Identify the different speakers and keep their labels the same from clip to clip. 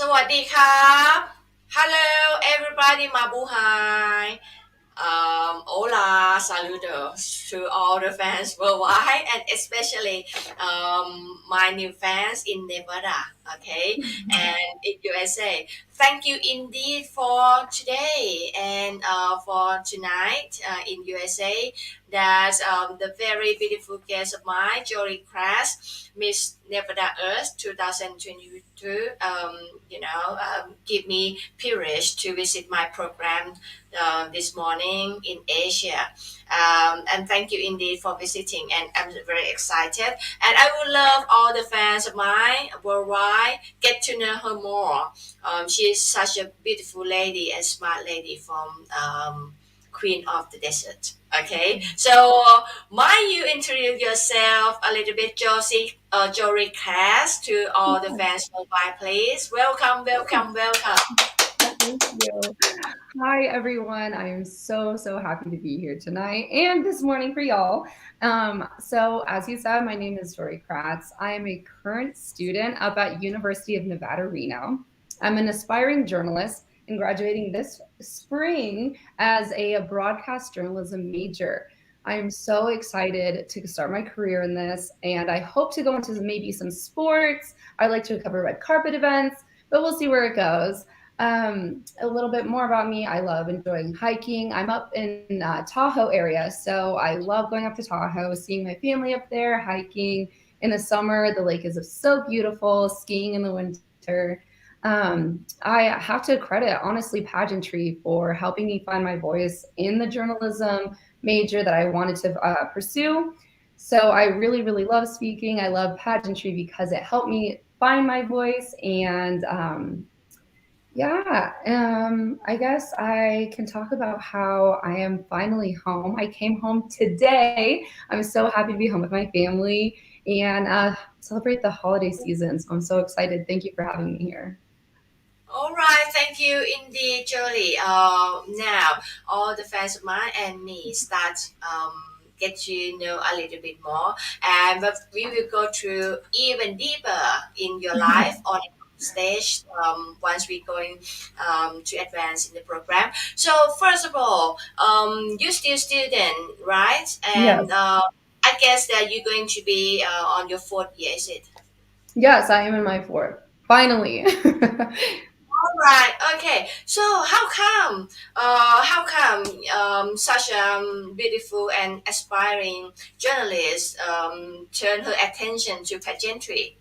Speaker 1: สวัสดีครับ Hello everybody มาบูไฮ hola, saludos to all the fans worldwide and especially my new fans in Nevada, okay, and in USA. Thank you indeed for today and for tonight in USA. That's the very beautiful guest of mine, Jory Kratz, Miss Nevada Earth 2022. Give me privilege to visit my program this morning in Asia. And thank you indeed for visiting. And I'm very excited. And I would love all the fans of mine worldwide get to know her more. She's such a beautiful lady and smart lady from Queen of the Desert. Okay, so might you introduce yourself a little bit, Jory Kratz, to all the fans worldwide, please? Welcome, welcome, welcome.
Speaker 2: Thank you. Hi, everyone. I am so happy to be here tonight and this morning for y'all. So, as you said, my name is Jory Kratz. I am a current student up at University of Nevada, Reno. I'm an aspiring journalist and graduating this spring as a broadcast journalism major. I am so excited to start my career in this, and I hope to go into maybe some sports. I like to cover red carpet events, but we'll see where it goes. A little bit more about me. I love enjoying hiking. I'm up in Tahoe area, so I love going up to Tahoe, seeing my family up there, hiking. In the summer, the lake is so beautiful, skiing in the winter. I have to credit, honestly, pageantry for helping me find my voice in the journalism major that I wanted to pursue. So I really love speaking. I love pageantry because it helped me find my voice and yeah, I guess I can talk about how I am finally home. I came home today. I'm so happy to be home with my family and celebrate the holiday season. So I'm so excited. Thank you for having me here.
Speaker 1: All right, thank you indeed, Jolie. Now, all the fans of mine and me start get to know a little bit more, and but we will go through even deeper in your life on stage once we're going to advance in the program. So, first of all, you're still student, right? And
Speaker 2: Yes.
Speaker 1: I guess that you're going to be on your fourth year, is it?
Speaker 2: Yes, I am in my fourth. Finally.
Speaker 1: All right. Okay. So such a beautiful and aspiring journalist turned her attention to pageantry?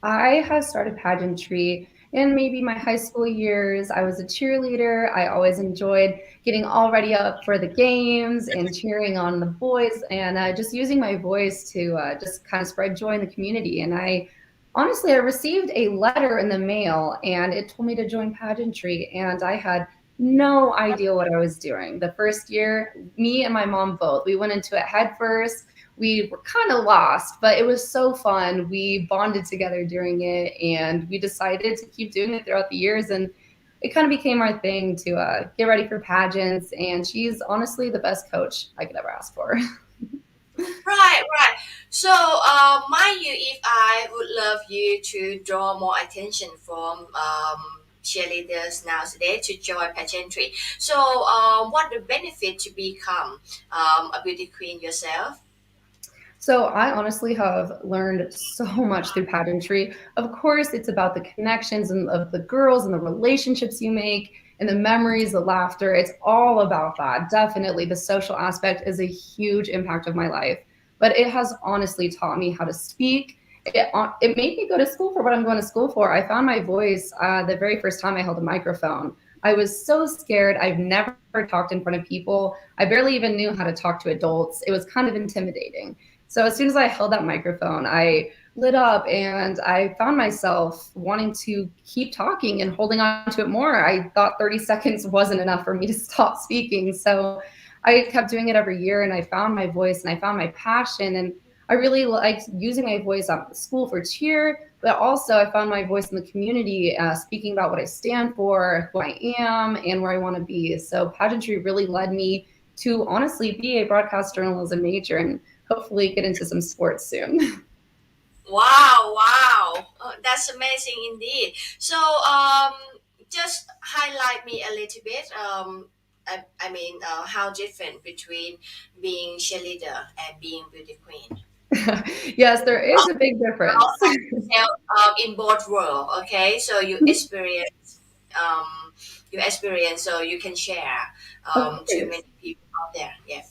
Speaker 2: I have started pageantry in maybe my high school years. I was a cheerleader. I always enjoyed getting all ready up for the games and cheering on the boys and just using my voice to just kind of spread joy in the community. And I received a letter in the mail and it told me to join pageantry. And I had no idea what I was doing. The first year, me and my mom both, we went into it head first. We were kind of lost, but it was so fun. We bonded together during it and we decided to keep doing it throughout the years. And it kind of became our thing to get ready for pageants. And she's honestly the best coach I could ever ask for.
Speaker 1: Right, right. So, mind you, if I would love you to draw more attention from cheerleaders nowadays to join pageantry. So, what the benefit to become a beauty queen yourself?
Speaker 2: So I honestly have learned so much through pageantry. Of course, it's about the connections and of the girls and the relationships you make and the memories, the laughter. It's all about that. Definitely, the social aspect is a huge impact of my life. But it has honestly taught me how to speak. It made me go to school for what I'm going to school for. I found my voice the very first time I held a microphone. I was so scared. I've never talked in front of people. I barely even knew how to talk to adults. It was kind of intimidating. So as soon as I held that microphone, I lit up and I found myself wanting to keep talking and holding on to it more. I thought 30 seconds wasn't enough for me to stop speaking. So I kept doing it every year and I found my voice and I found my passion. And I really liked using my voice at school for cheer, but also I found my voice in the community, speaking about what I stand for, who I am, and where I want to be. So pageantry really led me to honestly be a broadcast journalism major and hopefully get into some sports soon.
Speaker 1: Wow, wow. That's amazing indeed. So, just highlight me a little bit. I mean, how different between being cheerleader and being beauty queen.
Speaker 2: Yes, there is a big
Speaker 1: I'll
Speaker 2: difference.
Speaker 1: find yourself in both world. Okay, so you experience, so you can share
Speaker 2: Of
Speaker 1: to
Speaker 2: course.
Speaker 1: many people out there. Yeah.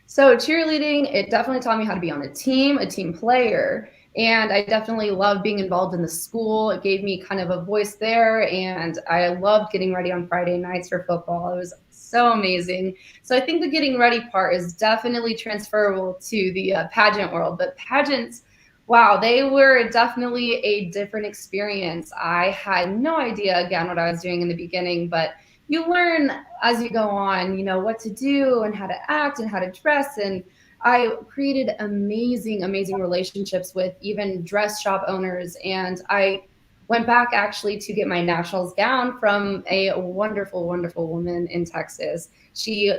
Speaker 2: So cheerleading, it definitely taught me how to be on a team player. And I definitely loved being involved in the school. It gave me kind of a voice there. And I loved getting ready on Friday nights for football. It was so amazing. So I think the getting ready part is definitely transferable to the pageant world. But pageants, wow, they were definitely a different experience. I had no idea, again, what I was doing in the beginning, but you learn as you go on, what to do and how to act and how to dress. And I created amazing relationships with even dress shop owners. And I went back actually to get my nationals gown from a wonderful woman in Texas. She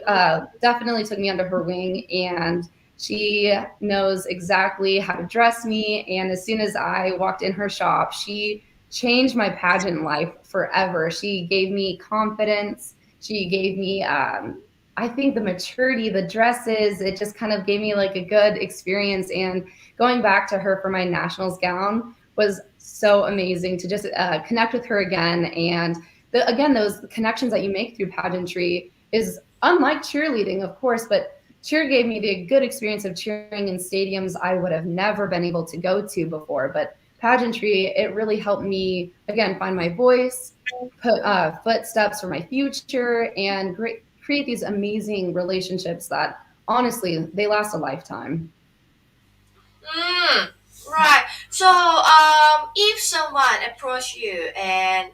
Speaker 2: definitely took me under her wing, and she knows exactly how to dress me. And as soon as I walked in her shop, she changed my pageant life forever. She gave me confidence. She gave me, I think, the maturity, the dresses. It just kind of gave me like a good experience. And going back to her for my nationals gown was so amazing to just connect with her again. And again, those connections that you make through pageantry is unlike cheerleading, of course, but cheer gave me the good experience of cheering in stadiums I would have never been able to go to before. But pageantry, it really helped me, again, find my voice, put footsteps for my future, and create these amazing relationships that honestly, they last a lifetime.
Speaker 1: Mm, right. So, if someone approach you and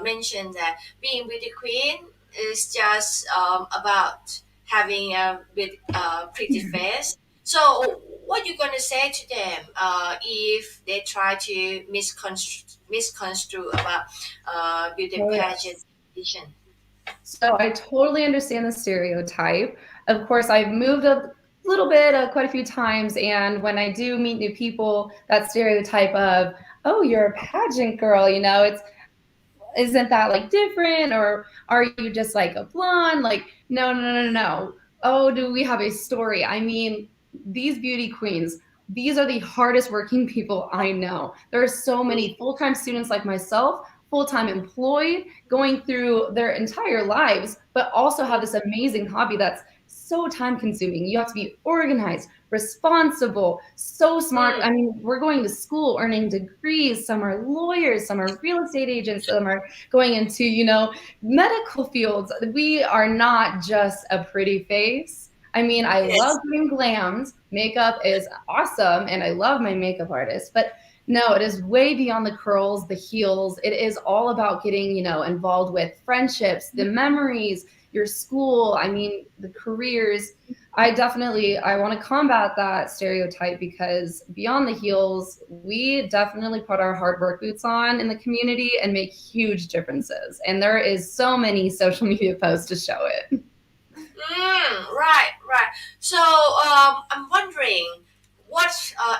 Speaker 1: mention that being beauty queen is just about having a bit pretty face, so what you gonna say to them if they try to misconstrue about beauty
Speaker 2: Oh,
Speaker 1: pageant
Speaker 2: yes.
Speaker 1: edition?
Speaker 2: So I totally understand the stereotype. Of course, I've moved a little bit, quite a few times, and when I do meet new people, that stereotype of, oh, you're a pageant girl, it's isn't that like different, or are you just like a blonde? Like, no. Oh, do we have a story? I mean, these beauty queens, these are the hardest working people I know. There are so many full-time students like myself, full-time employed, going through their entire lives, but also have this amazing hobby that's so time consuming. You have to be organized, responsible, so smart.
Speaker 1: Mm,
Speaker 2: I mean, we're going to school, earning degrees. Some are lawyers, some are real estate agents, some are going into, medical fields. We are not just a pretty face. I mean, I love
Speaker 1: yes.
Speaker 2: doing glams. Makeup is awesome, and I love my makeup artist. But no, it is way beyond the curls, the heels. It is all about getting, involved with friendships, the memories, your school. I mean, the careers. I want to combat that stereotype, because beyond the heels, we definitely put our hard work boots on in the community and make huge differences. And there is so many social media posts to show it.
Speaker 1: Right, right. So, I'm wondering what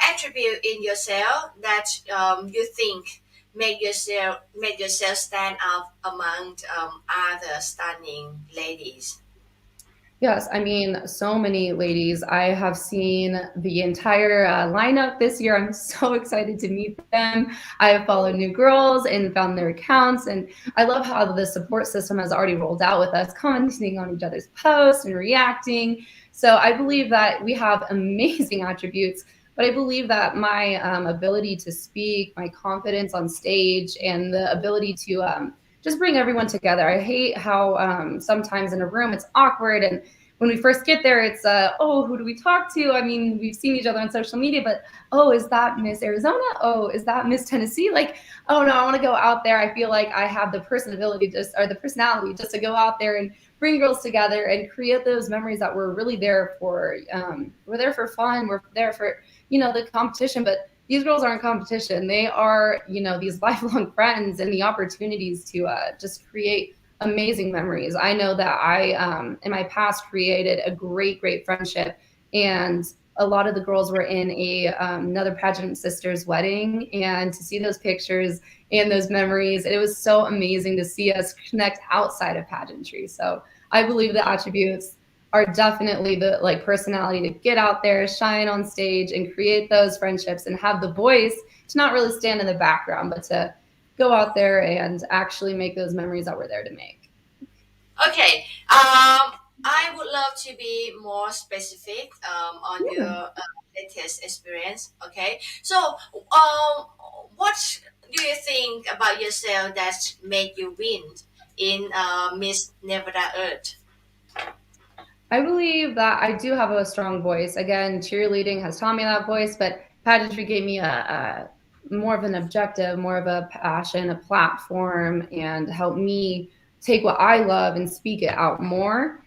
Speaker 1: attribute in yourself that you think make yourself stand out among other stunning ladies.
Speaker 2: Yes, I mean, so many ladies. I have seen the entire lineup this year. I'm so excited to meet them. I have followed new girls and found their accounts. And I love how the support system has already rolled out with us, commenting on each other's posts and reacting. So I believe that we have amazing attributes. But I believe that my ability to speak, my confidence on stage, and the ability to just bring everyone together. I hate how sometimes in a room it's awkward, and when we first get there, it's oh, who do we talk to? I mean, we've seen each other on social media, but oh, is that Miss Arizona? Oh, is that Miss Tennessee? Like, oh no, I want to go out there. I feel like I have the personality just to go out there and bring girls together and create those memories that we're really there for. We're there for fun. We're there for the competition, but these girls aren't competition. They are, these lifelong friends, and the opportunities to just create amazing memories. I know that I, in my past, created a great friendship, and a lot of the girls were in another pageant sister's wedding, and to see those pictures and those memories, it was so amazing to see us connect outside of pageantry. So I believe the attributes are definitely the like personality to get out there, shine on stage, and create those friendships, and have the voice to not really stand in the background, but to go out there and actually make those memories that we're there to make.
Speaker 1: Okay. I would love to be more specific on your
Speaker 2: Yeah.
Speaker 1: latest experience. Okay. So, um, what do you think about yourself that made you win in Miss Nevada Earth?
Speaker 2: I believe that I do have a strong voice. Again, cheerleading has taught me that voice, but pageantry gave me a more of an objective, more of a passion, a platform, and helped me take what I love and speak it out more.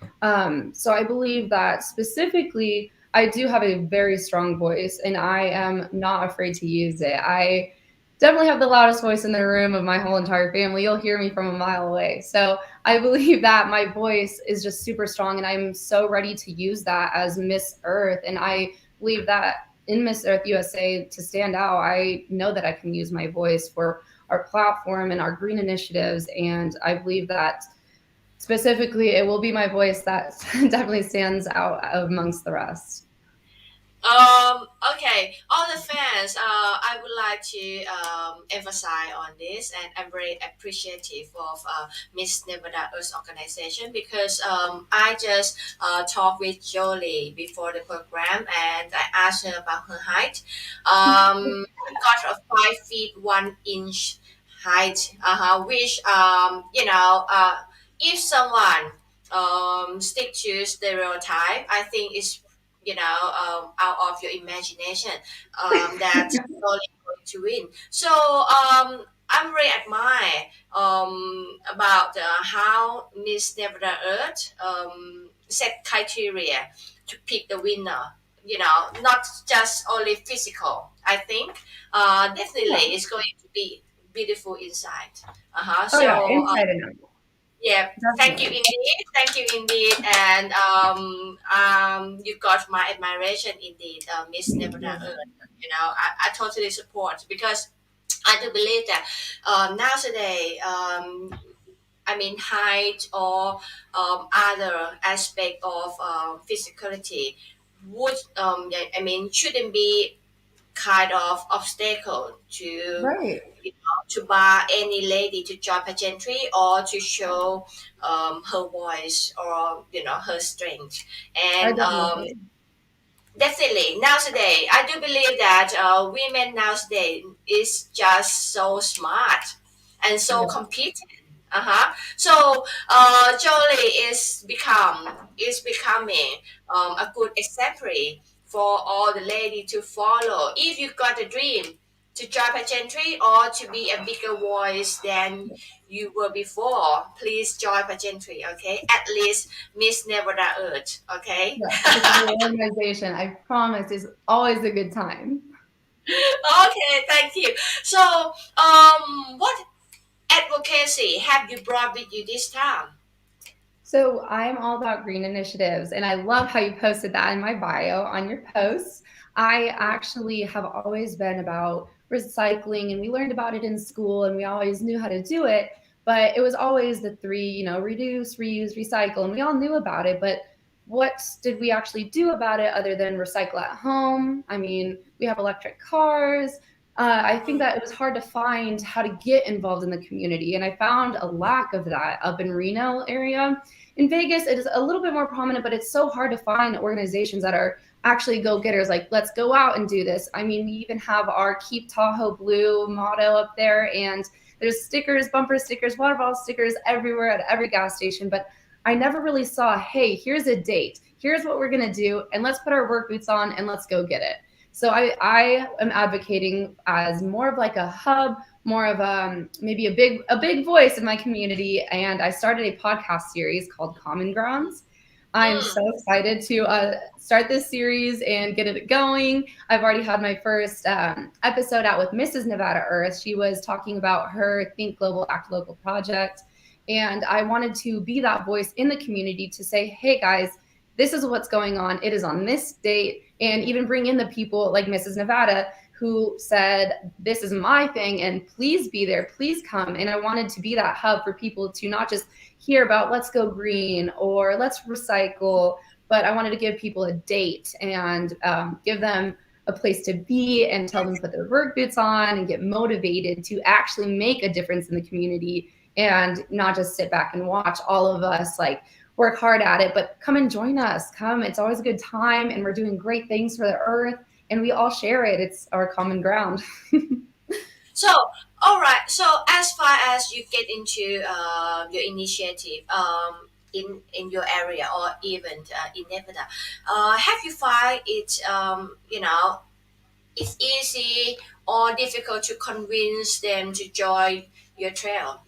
Speaker 2: So I believe that specifically, I do have a very strong voice, and I am not afraid to use it. I definitely have the loudest voice in the room of my whole entire family. You'll hear me from a mile away. So I believe that my voice is just super strong, and I'm so ready to use that as Miss Earth. And I believe that in Miss Earth USA to stand out, I know that I can use my voice for our platform and our green initiatives. And I believe that specifically it will be my voice that definitely stands out amongst the rest.
Speaker 1: Okay, all the fans, I would like to emphasize on this, and I'm very appreciative of Miss Nevada Earth organization because I just talked with Jolie before the program, and I asked her about her height. She got a 5 feet 1 inch height, which if someone stick to stereotype, I think is out of your imagination that only going to win. So I'm very admire about how Miss Nevada Earth set criteria to pick the winner. Not just only physical. I think
Speaker 2: Yeah.
Speaker 1: definitely it's going to be beautiful inside.
Speaker 2: Oh yeah,
Speaker 1: So
Speaker 2: inside and out.
Speaker 1: yeah, thank you
Speaker 2: Definitely.
Speaker 1: indeed. Thank you indeed. And you got my admiration indeed, Miss
Speaker 2: Thank
Speaker 1: Nevada
Speaker 2: you.
Speaker 1: Earth. I totally support because I do believe that nowadays, I mean, height or other aspect of physicality would, I mean, shouldn't be kind of obstacle to
Speaker 2: Right.
Speaker 1: to bar any lady to join pageantry or to show her voice or her strength.
Speaker 2: I
Speaker 1: And
Speaker 2: definitely.
Speaker 1: definitely nowadays I do believe that women nowadays is just so smart and so
Speaker 2: Yeah.
Speaker 1: competent. So Jolie is becoming a good example for all the lady to follow. If you got a dream to join pageantry or to be a bigger voice than you were before, please join pageantry. Okay, at least Miss Nevada Earth. Okay.
Speaker 2: Yes, pick a new organization. I promise is always a good time.
Speaker 1: Okay, thank you. So, what advocacy have you brought with you this time?
Speaker 2: So I'm all about green initiatives, and I love how you posted that in my bio on your posts. I actually have always been about recycling, and we learned about it in school, and we always knew how to do it. But it was always the three, reduce, reuse, recycle, and we all knew about it. But what did we actually do about it other than recycle at home? I mean, we have electric cars. I think
Speaker 1: Mm,
Speaker 2: that it was hard to find how to get involved in the community, and I found a lack of that up in Reno area. In Vegas, it is a little bit more prominent, but it's so hard to find organizations that are actually go getters. Like, let's go out and do this. I mean, we even have our Keep Tahoe Blue motto up there, and there's stickers, bumper stickers, water bottle stickers everywhere at every gas station. But I never really saw, hey, here's a date, here's what we're gonna do, and let's put our work boots on and let's go get it. So I am advocating as more of like a hub, more of maybe a big voice in my community, and I started a podcast series called Common Grounds. I'm so
Speaker 1: mm,
Speaker 2: excited to start this series and get it going. I've already had my first episode out with Mrs. Nevada Earth. She was talking about her Think Global, Act Local project. And I wanted to be that voice in the community to say, hey guys, this is what's going on. It is on this date. And even bring in the people like Mrs. Nevada who said, this is my thing and please be there, please come. And I wanted to be that hub for people to not just hear about let's go green or let's recycle, but I wanted to give people a date and give them a place to be and tell them to put their work boots on and get motivated to actually make a difference in the community and not just sit back and watch all of us like work hard at it, but come and join us. Come, it's always a good time and we're doing great things for the earth and we all share it. It's our common ground.
Speaker 1: So, all right. So, as far as you get into your initiative in your area or even in Nevada, have you find it it's easy or difficult to convince them to join your trail?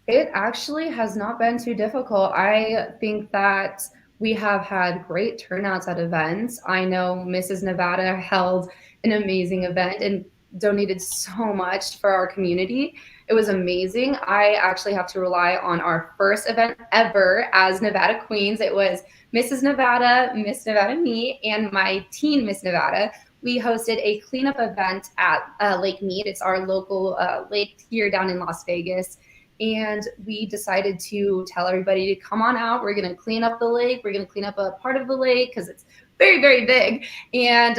Speaker 2: It actually has not been too difficult. I think that we have had great turnouts at events. I know Mrs. Nevada held an amazing event and donated so much for our community. It was amazing. I actually have to rely on our first event ever as Nevada Queens. It was Mrs. Nevada, Miss Nevada, me, and my teen Miss Nevada. We hosted a cleanup event at Lake Mead. It's our local lake here down in Las Vegas, and we decided to tell everybody to come on out. We're going to clean up the lake. We're going to clean up a part of the lake because it's very, very big. And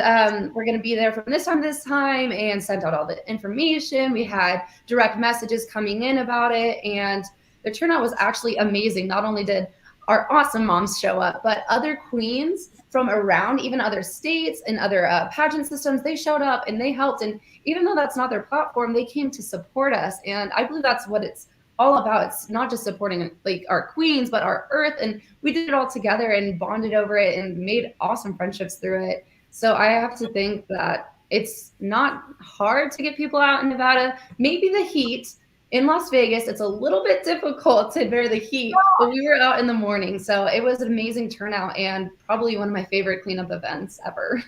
Speaker 2: we're going to be there from this time, and sent out all the information. We had direct messages coming in about it, and the turnout was actually amazing. Not only did our awesome moms show up, but other queens from around, even other states and other pageant systems, they showed up and they helped. And even though that's not their platform, they came to support us. And I believe that's what it's all about. It's not just supporting like our queens, but our earth. And we did it all together and bonded over it and made awesome friendships through it. So I have to think that it's not hard to get people out in Nevada. Maybe the heat in Las Vegas, it's a little bit difficult to bear the heat, but we were out in the morning. So it was an amazing turnout and probably one of my favorite cleanup events ever.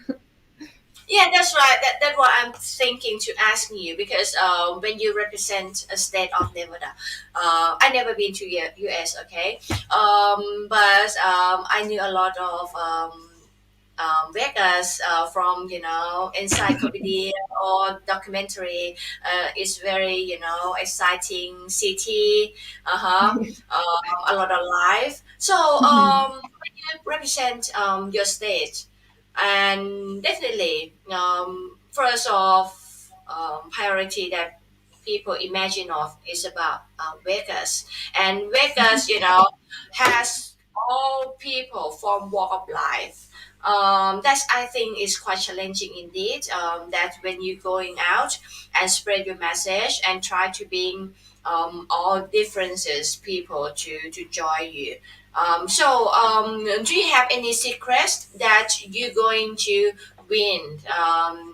Speaker 1: Yeah, that's right. That's what I'm thinking to ask you because when you represent a state of Nevada, I never been to US, okay, but I knew a lot of Vegas from encyclopedia or documentary. It's very exciting city. A lot of life. So when you represent your state, and definitely first of priority that people imagine of is about Vegas, and Vegas has all people from walk of life. That's I think is quite challenging indeed. That when you're going out and spread your message and try to bring all differences people to join you. Do you have any secrets that you're going to win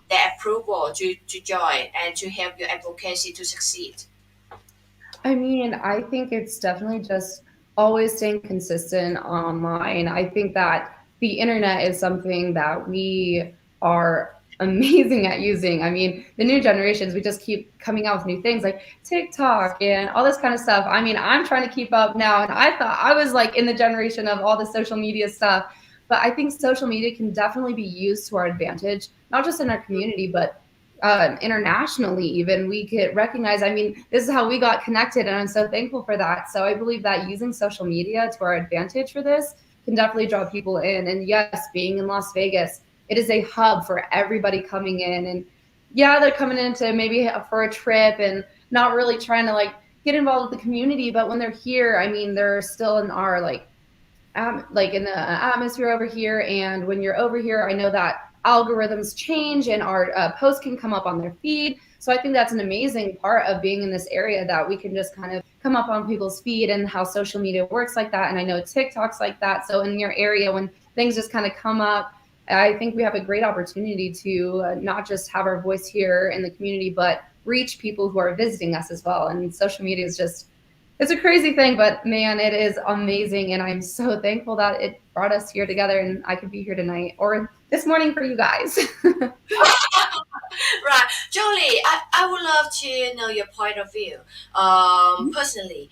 Speaker 1: the approval to join and to help your advocacy to succeed?
Speaker 2: I mean, I think it's definitely just always staying consistent online. I think that the internet is something that we are amazing at using. I mean, the new generations, we just keep coming out with new things like TikTok and all this kind of stuff. I mean, I'm trying to keep up now, and I thought I was like in the generation of all the social media stuff. But I think social media can definitely be used to our advantage, not just in our community, but internationally. Even we get recognized. I mean, this is how we got connected, and I'm so thankful for that. So I believe that using social media to our advantage for this can definitely draw people in. And yes, being in Las Vegas, it is a hub for everybody coming in. And yeah, they're coming in to maybe for a trip and not really trying to like get involved with the community, but when they're here, I mean, they're still in our like in the atmosphere over here. And when you're over here, I know that algorithms change and our posts can come up on their feed. So I think that's an amazing part of being in this area, that we can just kind of come up on people's feed and how social media works like that. And I know TikTok's like that. So in your area, when things just kind of come up, I think we have a great opportunity to not just have our voice here in the community, but reach people who are visiting us as well. And social media is just, it's a crazy thing, but man, it is amazing. And I'm so thankful that it brought us here together and I could be here tonight or this morning for you guys.
Speaker 1: Right, Jolie, I would love to know your point of view. Personally,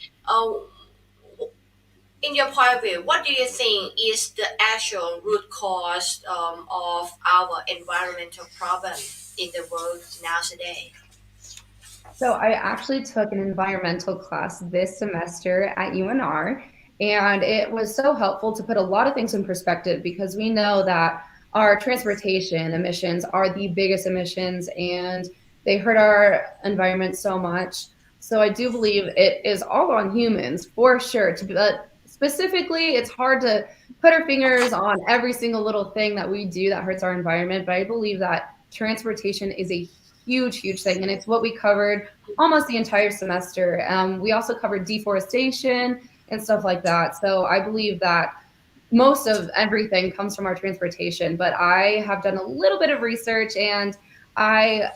Speaker 1: in your point of view, what do you think is the actual root cause of our environmental problem in the world nowadays?
Speaker 2: So I actually took an environmental class this semester at UNR, and it was so helpful to put a lot of things in perspective because we know that our transportation emissions are the biggest emissions and they hurt our environment so much. So I do believe it is all on humans for sure. But specifically, it's hard to put our fingers on every single little thing that we do that hurts our environment. But I believe that transportation is a huge, huge thing, and it's what we covered almost the entire semester. We also covered deforestation and stuff like that. So I believe that most of everything comes from our transportation, but I have done a little bit of research and I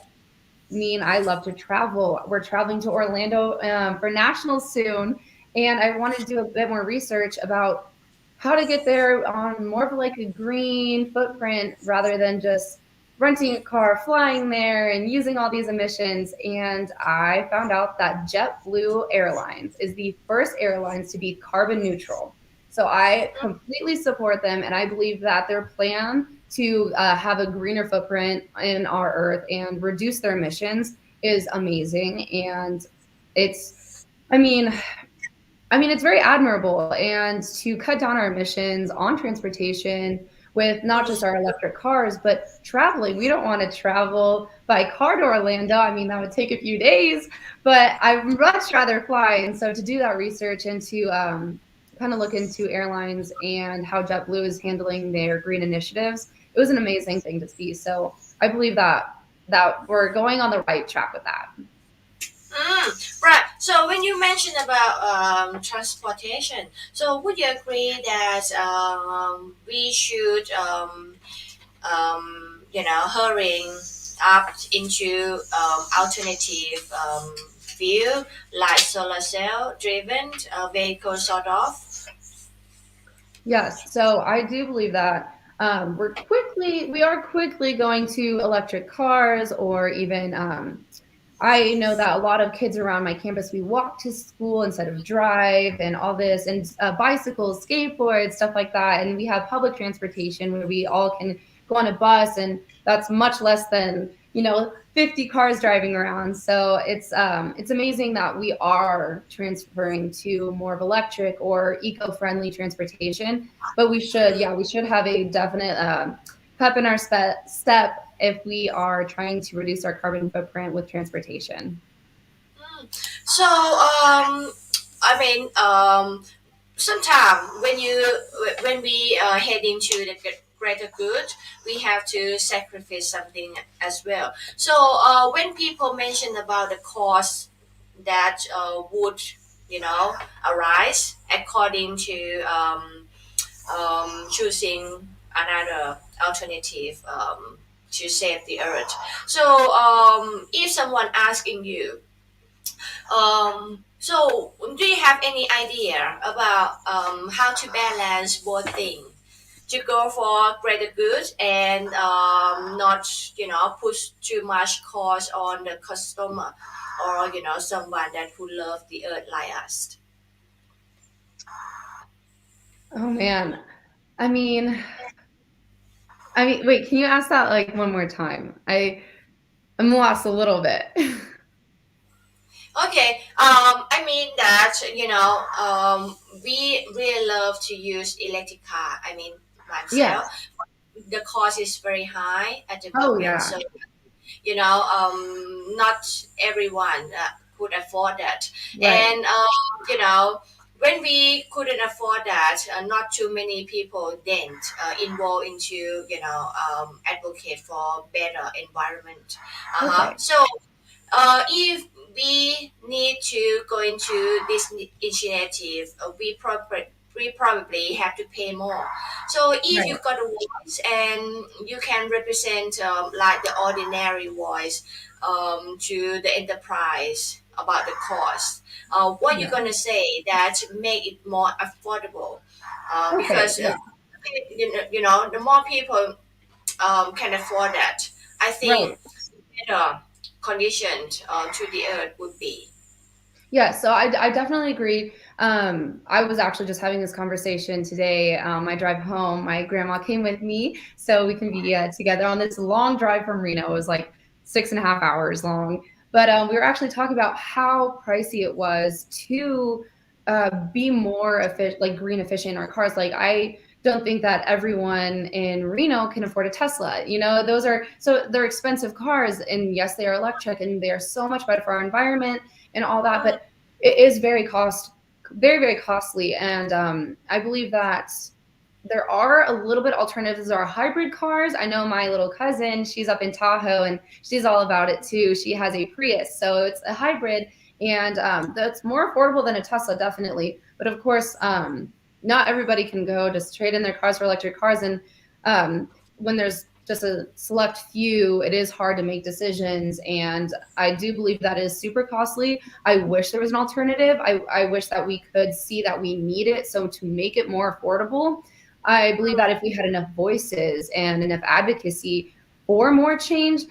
Speaker 2: I love to travel. We're traveling to Orlando for nationals soon, and I wanted to do a bit more research about how to get there on more of like a green footprint rather than just renting a car, flying there, and using all these emissions. And I found out that JetBlue Airlines is the first airlines to be carbon neutral. So I completely support them, and I believe that their plan to have a greener footprint in our earth and reduce their emissions is amazing. And it's, I mean, it's very admirable. And to cut down our emissions on transportation with not just our electric cars, but traveling. We don't want to travel by car to Orlando. That would take a few days, but I'd much rather fly. And so to do that research and to kind of look into airlines and how JetBlue is handling their green initiatives, it was an amazing thing to see. So I believe that we're going on the right track with that.
Speaker 1: Right. So when you mentioned about transportation, so would you agree that we should, hurrying up into alternative fuel like solar cell driven vehicles, sort of?
Speaker 2: Yes, so I do believe that we are quickly going to electric cars, or even I know that a lot of kids around my campus, we walk to school instead of drive and all this, and bicycles, skateboards, stuff like that. And we have public transportation where we all can go on a bus, and that's much less than 50 cars driving around. So it's amazing that we are transferring to more of electric or eco-friendly transportation. But we should have a definite pep in our step if we are trying to reduce our carbon footprint with transportation.
Speaker 1: So, sometimes when we head into the greater good, we have to sacrifice something as well. So, when people mention about the cost that would arise according to choosing another alternative to save the earth. So, if someone asking you, so do you have any idea about how to balance both things? To go for greater good and not, push too much cost on the customer or, someone that who love the earth like us.
Speaker 2: Oh man. I mean, wait, can you ask that like one more time? I'm lost a little bit.
Speaker 1: Okay, I mean that we really love to use electric car. I mean myself,
Speaker 2: Yes.
Speaker 1: the cost is very high at the
Speaker 2: Oh
Speaker 1: moment,
Speaker 2: yeah.
Speaker 1: so not everyone could afford that,
Speaker 2: Right.
Speaker 1: and when we couldn't afford that, not too many people then involve into advocate for better environment.
Speaker 2: Okay.
Speaker 1: So if we need to go into this initiative, we probably have to pay more. So if
Speaker 2: Right.
Speaker 1: you got a voice and you can represent like the ordinary voice to the enterprise about the cost, what you
Speaker 2: Yeah.
Speaker 1: gonna say that make it more affordable?
Speaker 2: Okay.
Speaker 1: Because
Speaker 2: Yeah.
Speaker 1: the more people can afford that, I
Speaker 2: Right.
Speaker 1: think better conditioned to the earth would be.
Speaker 2: Yeah, so I definitely agree. I was actually just having this conversation today. My drive home, my grandma came with me so we can be together on this long drive from Reno. It was like 6.5 hours long. But we were actually talking about how pricey it was to be more efficient, like green efficient in our cars. Like I don't think that everyone in Reno can afford a Tesla. You know, they're expensive cars, and yes, they are electric, and they are so much better for our environment and all that.
Speaker 1: Mm,
Speaker 2: But it is very costly, and I believe that there are a little bit alternatives. There are hybrid cars. I know my little cousin, she's up in Tahoe, and she's all about it too. She has a Prius, so it's a hybrid, and that's more affordable than a Tesla, definitely. But of course, not everybody can go just trade in their cars for electric cars, and when there's just a select few, it is hard to make decisions, and I do believe that is super costly. I wish there was an alternative. I wish that we could see that we need it. So to make it more affordable, I believe that if we had enough voices and enough advocacy for more change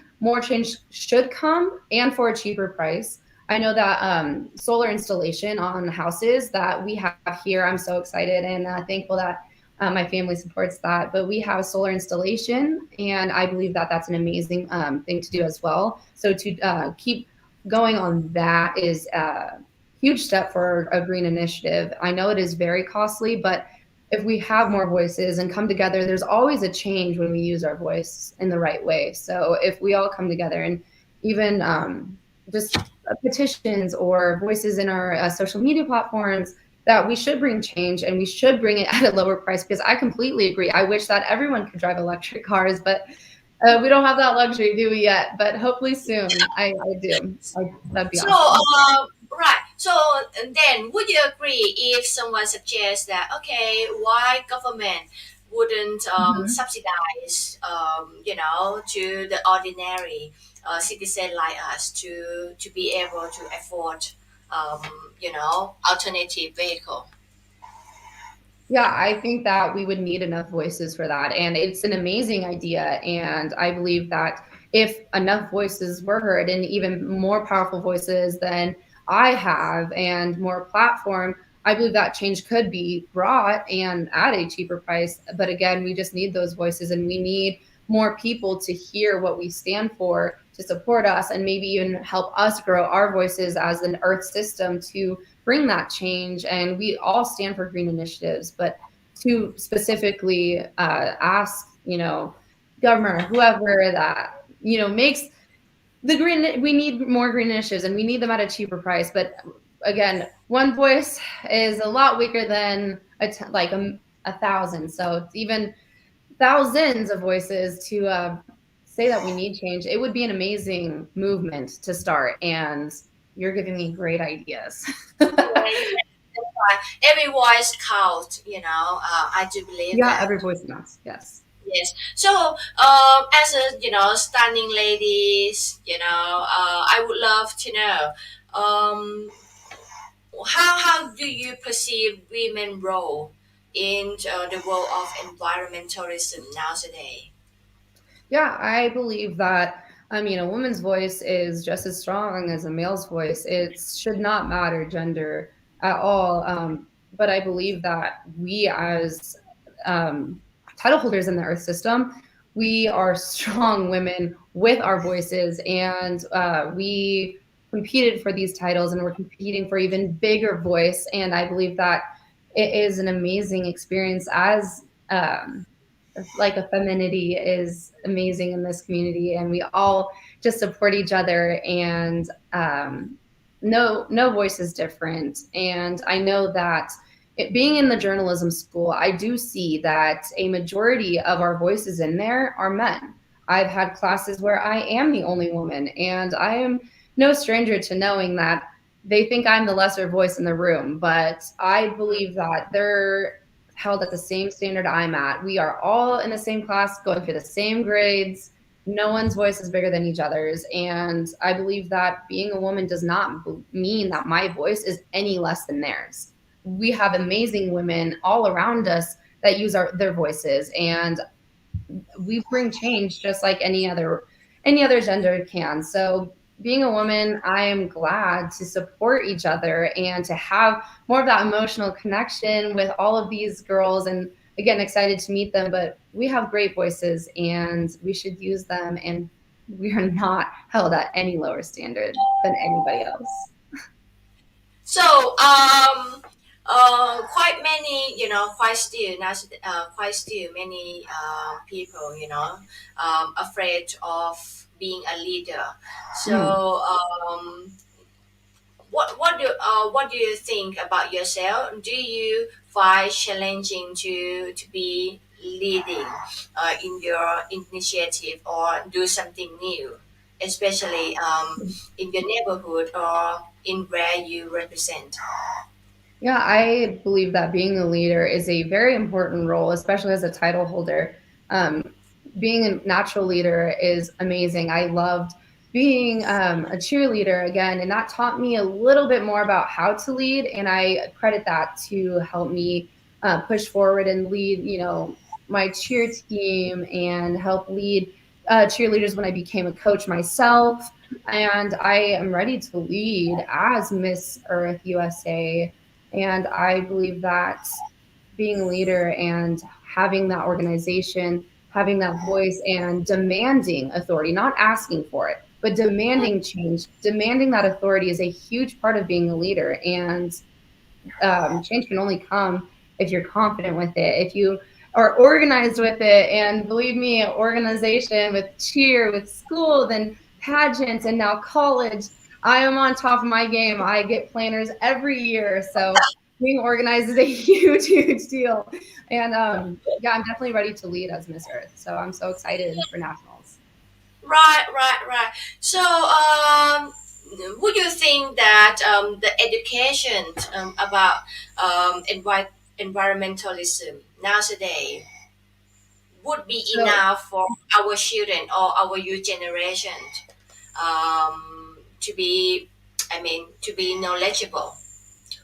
Speaker 2: should come, and for a cheaper price. I know that solar installation on houses that we have here, I'm so excited and thankful that my family supports that. But we have solar installation, and I believe that that's an amazing thing to do as well. So to keep going on that is a huge step for a green initiative. I know it is very costly, but if we have more voices and come together, there's always a change when we use our voice in the right way. So if we all come together, and even just petitions or voices in our social media platforms, that we should bring change, and we should bring it at a lower price, because I completely agree. I wish that everyone could drive electric cars, but we don't have that luxury, do we yet? But hopefully soon. I do. That'd be
Speaker 1: So,
Speaker 2: awesome.
Speaker 1: right. So then, would you agree if someone suggests that okay, why government wouldn't
Speaker 2: Mhm.
Speaker 1: subsidize, to the ordinary citizen like us to be able to afford, um, alternative vehicle?
Speaker 2: Yeah, I think that we would need enough voices for that. And it's an amazing idea. And I believe that if enough voices were heard, and even more powerful voices than I have and more platform, I believe that change could be brought and at a cheaper price. But again, we just need those voices, and we need more people to hear what we stand for, to support us, and maybe even help us grow our voices as an earth system to bring that change. And we all stand for green initiatives, but to specifically ask, governor, whoever that, makes the green, we need more green initiatives, and we need them at a cheaper price. But again, one voice is a lot weaker than a thousand. So even thousands of voices to say that we need change, it would be an amazing movement to start. And you're giving me great ideas.
Speaker 1: Yeah, yeah. That's why every voice counts. I do believe
Speaker 2: Yeah,
Speaker 1: that.
Speaker 2: every voice counts. Yes.
Speaker 1: Yes. So, as a stunning ladies, I would love to know, how do you perceive women role in the world of environmentalism nowadays?
Speaker 2: Yeah, I believe that, I mean, a woman's voice is just as strong as a male's voice. It should not matter gender at all. But I believe that we, as um, title holders in the earth system, we are strong women with our voices, and we competed for these titles, and we're competing for even bigger voice. And I believe that it is an amazing experience, as like a femininity is amazing in this community, and we all just support each other. And no voice is different. And I know that being in the journalism school, I do see that a majority of our voices in there are men. I've had classes where I am the only woman, and I am no stranger to knowing that they think I'm the lesser voice in the room. But I believe that they're held at the same standard I'm at. We are all in the same class, going through the same grades. No one's voice is bigger than each other's. And I believe that being a woman does not mean that my voice is any less than theirs. We have amazing women all around us that use their voices, and we bring change just like any other gender can. So being a woman, I am glad to support each other and to have more of that emotional connection with all of these girls. And again, excited to meet them. But we have great voices and we should use them. And we are not held at any lower standard than anybody else.
Speaker 1: So, quite many, quite still, quite still many people, afraid of being a leader.
Speaker 2: Mm.
Speaker 1: So, what do you think about yourself? Do you find challenging to be leading in your initiative or do something new, especially in your neighborhood or in where you represent?
Speaker 2: Yeah, I believe that being a leader is a very important role, especially as a title holder. Being a natural leader is amazing. I loved being a cheerleader again, and that taught me a little bit more about how to lead. And I credit that to help me push forward and lead, my cheer team and help lead cheerleaders when I became a coach myself. And I am ready to lead as Miss Earth USA, and I believe that being a leader and having that organization, having that voice and demanding authority, not asking for it, but demanding change, demanding that authority is a huge part of being a leader. And change can only come if you're confident with it, if you are organized with it. And believe me, organization with cheer, with school, then pageants, and now college. I am on top of my game. I get planners every year. So being organized is a huge, huge deal. And yeah, I'm definitely ready to lead as Miss Earth. So I'm so excited for nationals.
Speaker 1: Right, right, right. So, would you think that the education about environmentalism nowadays would be
Speaker 2: So
Speaker 1: enough for our children or our youth generation to be, to be knowledgeable?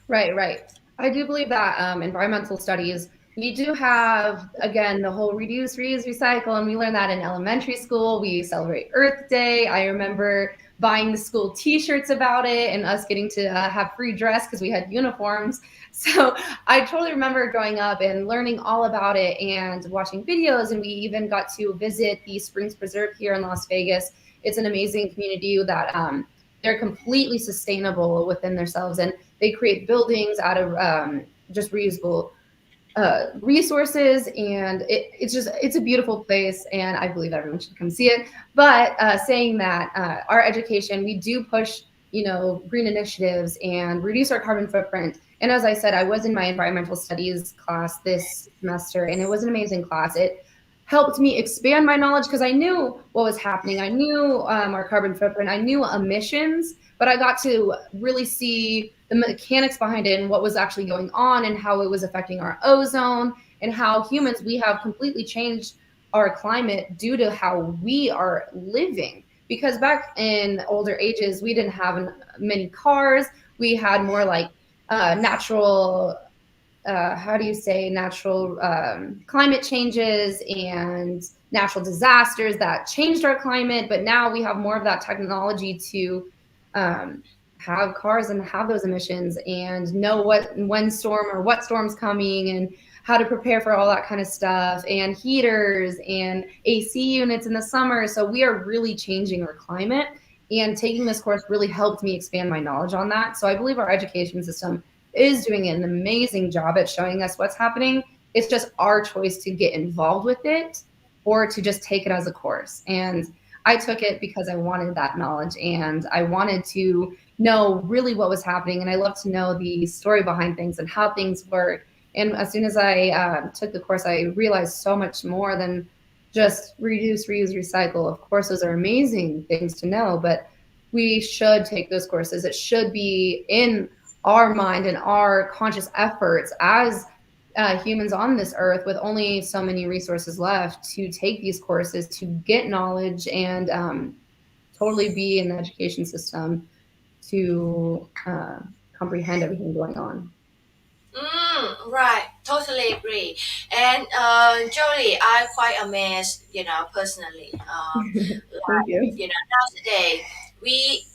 Speaker 2: right, right. I do believe that environmental studies, we do have, again, the whole reduce, reuse, recycle, and we learn that in elementary school. We celebrate Earth Day. I remember buying the school T-shirts about it and us getting to have free dress because we had uniforms. So I totally remember growing up and learning all about it and watching videos. And we even got to visit the Springs Preserve here in Las Vegas. It's an amazing community that they're completely sustainable within themselves, and they create buildings out of just reusable resources, and it's a beautiful place, and I believe everyone should come see it. But saying that, our education, we do push, green initiatives and reduce our carbon footprint. And as I said, I was in my environmental studies class this semester, and it was an amazing class. It helped me expand my knowledge because I knew what was happening. I knew our carbon footprint. I knew emissions, but I got to really see the mechanics behind it and what was actually going on and how it was affecting our ozone, and how humans, we have completely changed our climate due to how we are living. Because back in older ages, we didn't have many cars. We had more like natural, how do you say, natural climate changes and natural disasters that changed our climate. But now we have more of that technology to um, have cars and have those emissions and know when storm or what storm's coming, and how to prepare for all that kind of stuff, and heaters and AC units in the summer. So we are really changing our climate, and taking this course really helped me expand my knowledge on that. So I believe our education system is doing an amazing job at showing us what's happening. It's just our choice to get involved with it or to just take it as a course. And I took it because I wanted that knowledge and I wanted to know really what was happening. And I love to know the story behind things and how things work. And as soon as I took the course, I realized so much more than just reduce, reuse, recycle. Of course, those are amazing things to know, but we should take those courses. It should be in our mind and our conscious efforts as humans on this earth with only so many resources left to take these courses to get knowledge and totally be in the education system to comprehend everything going on.
Speaker 1: Right, totally agree. And Jolie, I'm quite amazed, personally.
Speaker 2: Thank
Speaker 1: Like,
Speaker 2: you.
Speaker 1: nowadays we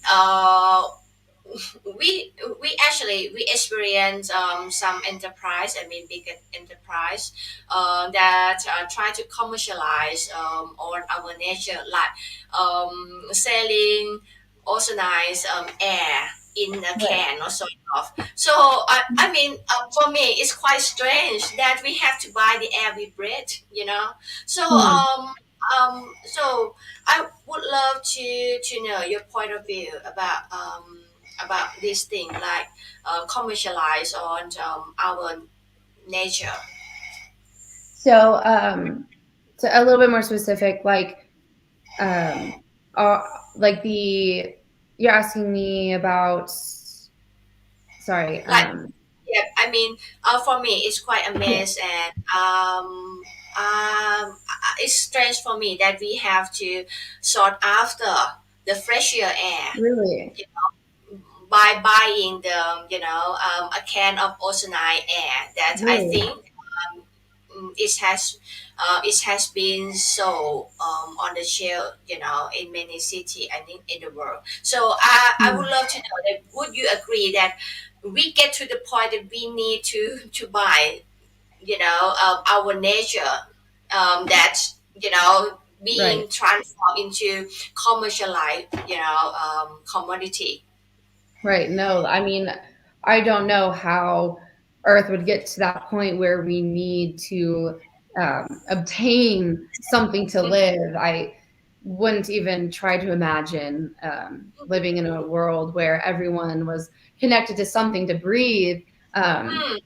Speaker 1: we actually we experience some enterprise, I mean big enterprise that try to commercialize on our nature, like selling ozonized air in a
Speaker 2: Right.
Speaker 1: can or sort of. So I mean, for me it's quite strange that we have to buy the air we breathe, you know. So
Speaker 2: Hmm.
Speaker 1: so I would love to know your point of view about this thing, like commercialize on our nature.
Speaker 2: So, so a little bit more specific, um, uh, like the you're asking me about. Sorry.
Speaker 1: Like, yeah, I mean, for me it's quite a
Speaker 2: Yeah.
Speaker 1: mess, and it's strange for me that we have to sort after the fresher air,
Speaker 2: Really,
Speaker 1: you know, by buying the a can of ozonized air that I
Speaker 2: really.
Speaker 1: think it has been so on the shelf, in many cities, I think, in the world. So I would
Speaker 2: Hmm.
Speaker 1: love to know that would you agree that we get to the point that we need to buy, our nature, that's
Speaker 2: Right.
Speaker 1: being transformed into commercialized, commodity.
Speaker 2: Right. No, I mean, I don't know how Earth would get to that point where we need to obtain something to live. I wouldn't even try to imagine living in a world where everyone was connected to something to breathe. Um,
Speaker 1: Mm,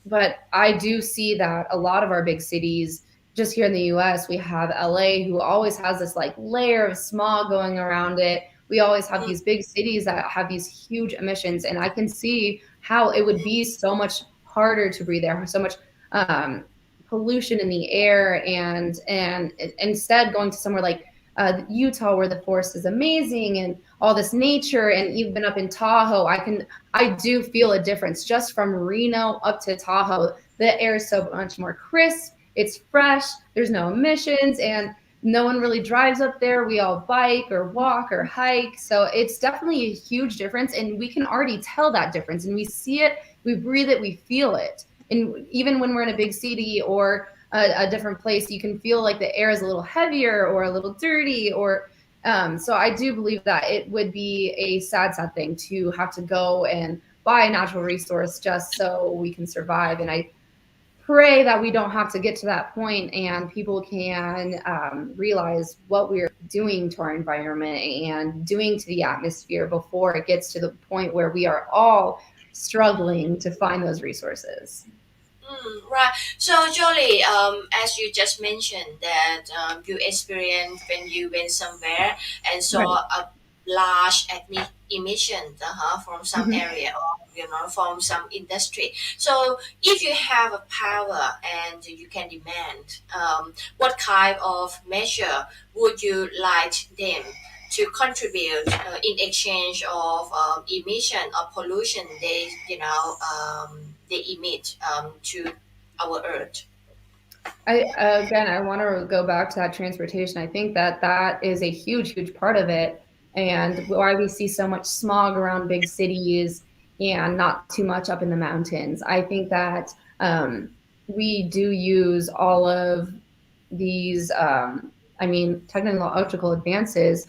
Speaker 2: but I do see that a lot of our big cities, just here in the US, we have LA who always has this like layer of smog going around it. We always have
Speaker 1: mm,
Speaker 2: these big cities that have these huge emissions, and I can see how it would be so much harder to breathe there, so much um, pollution in the air, and instead going to somewhere like Utah, where the forest is amazing and all this nature, and even up in Tahoe, I do feel a difference just from Reno up to Tahoe. The air is so much more crisp. It's fresh. There's no emissions, and no one really drives up there. We all bike or walk or hike. So it's definitely a huge difference. And we can already tell that difference. And we see it, we breathe it, we feel it. And even when we're in a big city or a different place, you can feel like the air is a little heavier or a little dirty or so I do believe that it would be a sad, sad thing to have to go and buy a natural resource just so we can survive. And I pray that we don't have to get to that point and people can realize what we're doing to our environment and doing to the atmosphere before it gets to the point where we are all struggling to find those resources.
Speaker 1: right. So, Jolie, as you just mentioned that you experienced when you went somewhere and
Speaker 2: Right.
Speaker 1: saw a large emission from some
Speaker 2: Mhm.
Speaker 1: area, or from some industry. So, if you have a power and you can demand, what kind of measure would you like them to contribute in exchange of emission or pollution they emit to our earth?
Speaker 2: I again, I want to go back to that transportation. I think that that is a huge, huge part of it, and why we see so much smog around big cities and not too much up in the mountains. I think that we do use all of these, I mean, technological advances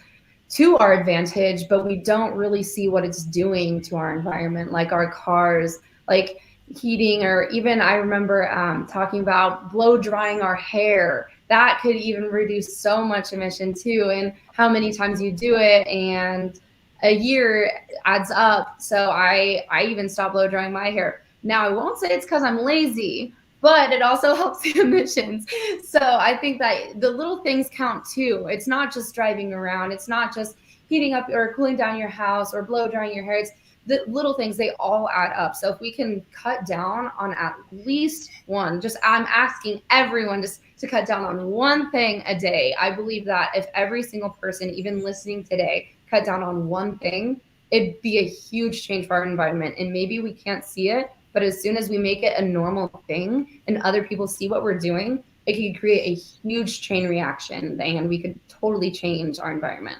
Speaker 2: to our advantage, but we don't really see what it's doing to our environment, like our cars, like heating, or even I remember talking about blow drying our hair. That could even reduce so much emission too, and how many times you do it, and a year adds up. So I even stopped blow drying my hair. Now I won't say it's because I'm lazy, but it also helps the emissions. So I think that the little things count too. It's not just driving around. It's not just heating up or cooling down your house or blow drying your hair. It's the little things, they all add up. So if we can cut down on at least one, just I'm asking everyone just to cut down on one thing a day. I believe that if every single person, even listening today, cut down on one thing, it'd be a huge change for our environment. And maybe we can't see it, but as soon as we make it a normal thing and other people see what we're doing, it could create a huge chain reaction and we could totally change our environment.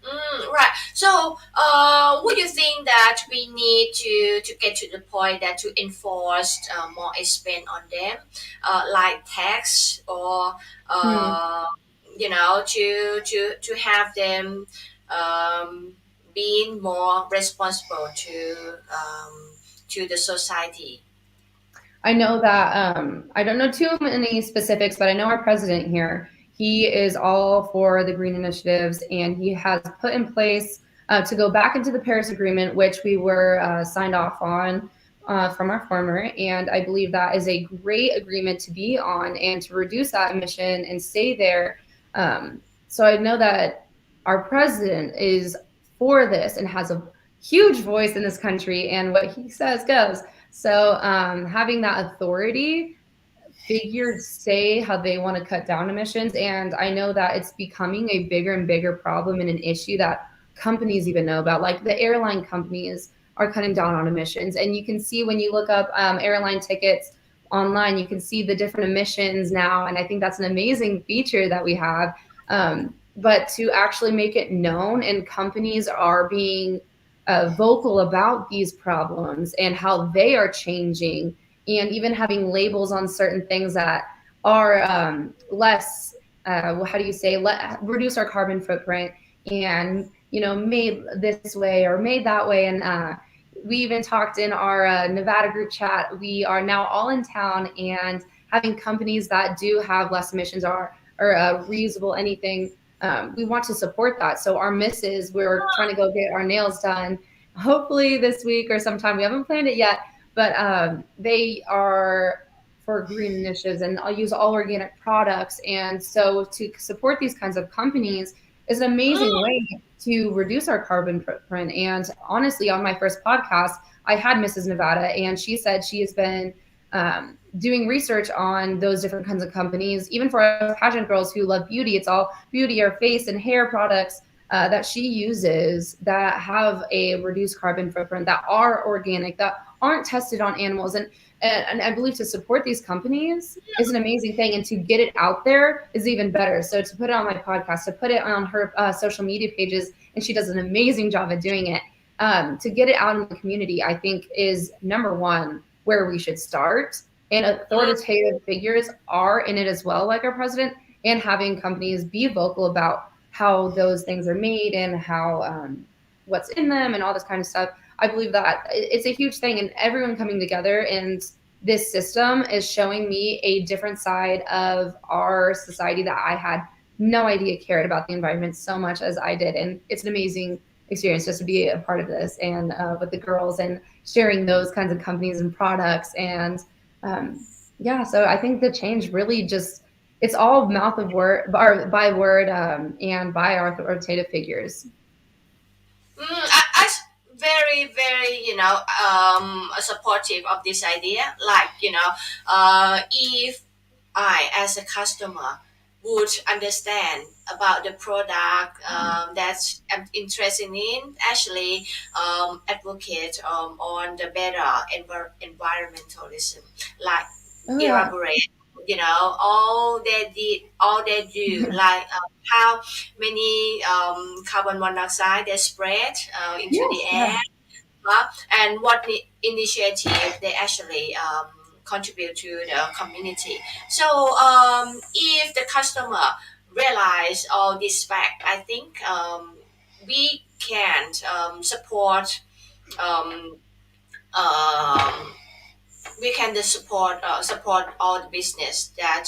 Speaker 1: Right. So, would you think that we need to get to the point that to enforce more expense on them, like tax or
Speaker 2: Hmm.
Speaker 1: uh, to have them um, being more responsible to the society.
Speaker 2: I know that I don't know too many specifics, but I know our president here, he is all for the green initiatives and he has put in place to go back into the Paris Agreement, which we were signed off on from our former. And I believe that is a great agreement to be on and to reduce that emission and stay there. So I know that our president is for this and has a huge voice in this country, and what he says goes. So having that authority, figures say how they want to cut down emissions. And I know that it's becoming a bigger and bigger problem and an issue that companies even know about. Like the airline companies are cutting down on emissions. And you can see when you look up airline tickets online, you can see the different emissions now. And I think that's an amazing feature that we have. But to actually make it known, and companies are being vocal about these problems and how they are changing, and even having labels on certain things that are less how do you say reduce our carbon footprint, and made this way or made that way. And we even talked in our Nevada group chat, we are now all in town and having companies that do have less emissions or reusable anything. We want to support that. So our misses, we're trying to go get our nails done hopefully this week or sometime. We haven't planned it yet, but they are for green initiatives, and I'll use all organic products. And so to support these kinds of companies is an amazing
Speaker 1: Mm,
Speaker 2: way to reduce our carbon footprint. And honestly, on my first podcast, I had Mrs. Nevada, and she said she has been doing research on those different kinds of companies. Even for us pageant girls who love beauty, it's all beauty or face and hair products that she uses that have a reduced carbon footprint, that are organic, that aren't tested on animals. And I believe to support these companies is an amazing thing, and to get it out there is even better. So to put it on my podcast, to put it on her social media pages, and she does an amazing job at doing it. To get it out in the community, I think is number one where we should start. And
Speaker 1: mm,
Speaker 2: authoritative figures are in it as well, like our president, and having companies be vocal about how those things are made and how what's in them and all this kind of stuff. I believe that it's a huge thing, and everyone coming together. And this system is showing me a different side of our society that I had no idea cared about the environment so much as I did. And it's an amazing experience just to be a part of this, and with the girls and sharing those kinds of companies and products. And yeah, so I think the change really just, it's all mouth of word by word, and by our authoritative figures.
Speaker 1: I very very supportive of this idea. Like if I, as a customer, would understand about the product that I'm interested in, actually advocate on the better environmentalism, like
Speaker 2: Oh yeah.
Speaker 1: elaborate, all they do, like how many carbon monoxide they spread into
Speaker 2: Yes.
Speaker 1: the air,
Speaker 2: Yeah.
Speaker 1: and what the initiative they actually contribute to the community. So if the customer realize all this fact, I think we can um, um, support all the business that